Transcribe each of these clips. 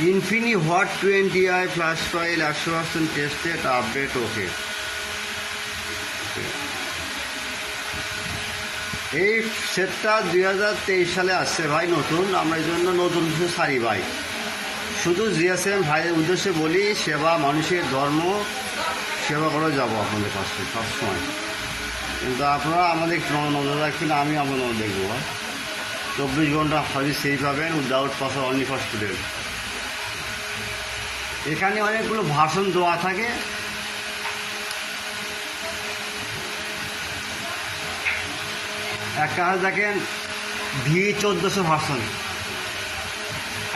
ইনফিনি hot 20i flash file 100% tested update okay. এই সেটটা 2023 সালে আসছে ভাই, নতুন। আমরা এই জন্য নতুন কিছু ছাড়ি ভাই। শুধু জিএসএম ভাইয়ের উদ্দেশ্যে বলি, সেবা মানুষের ধর্ম, সেবা করে যাবো আপনাদের কাছে সবসময়। কিন্তু আপনারা আমাদের নজর রাখবেন, আমি আপনার নজর দেখবো। 24 ঘন্টা হয়তো সেই পাবেন without password, only for student. এখানে অনেকগুলো ভাষণ দেওয়া থাকে। একটা আছে দেখেন V1400 ভার্সন,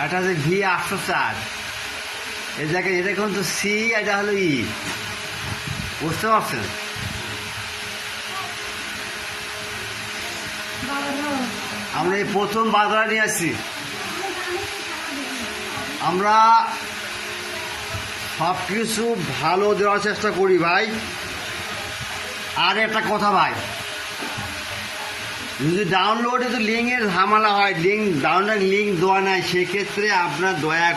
একটা আছে V804। এই দেখেন, এটা কিন্তু সি, এটা হলো ই, বুঝতে পারছেন? আমরা এই প্রথম বাজারে নিয়ে আসছি। আমরা সব কিছু ভালো দেওয়ার চেষ্টা করি ভাই। আর একটা কথা ভাই, যদি ডাউনলোডে তো লিঙ্কের ঝামেলা হয়, লিঙ্ক দেওয়া নাই, সেক্ষেত্রে আপনার দয়া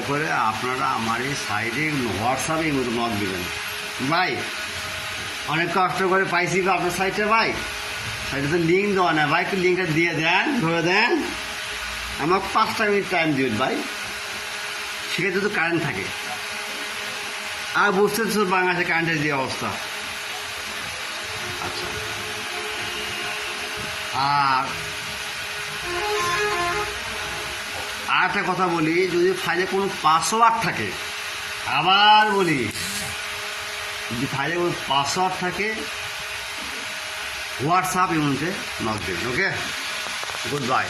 করে আপনারা আমার এই সাইডে হোয়াটসঅ্যাপে মতো নক দেবেন ভাই। অনেক কষ্ট করে পাইছি আপনার সাইডটা ভাই, সাইডে তো লিঙ্ক দেওয়া না ভাই। একটু লিঙ্কটা দিয়ে দেন, ধরে দেন, আমাকে 5টা মিনিট টাইম দিবেন ভাই। সেক্ষেত্রে তো কারেন্ট থাকে। আর বুঝতে তো বাংলাদেশে কারেন্টের যে অবস্থা। আচ্ছা, আর একটা কথা বলি, যদি ফাইলে কোনো পাসওয়ার্ড থাকে, আবার বলি, যদি ফাইলে কোনো পাসওয়ার্ড থাকে, হোয়াটসঅ্যাপ ইমোতে নক দেবেন। ওকে, গুড বাই।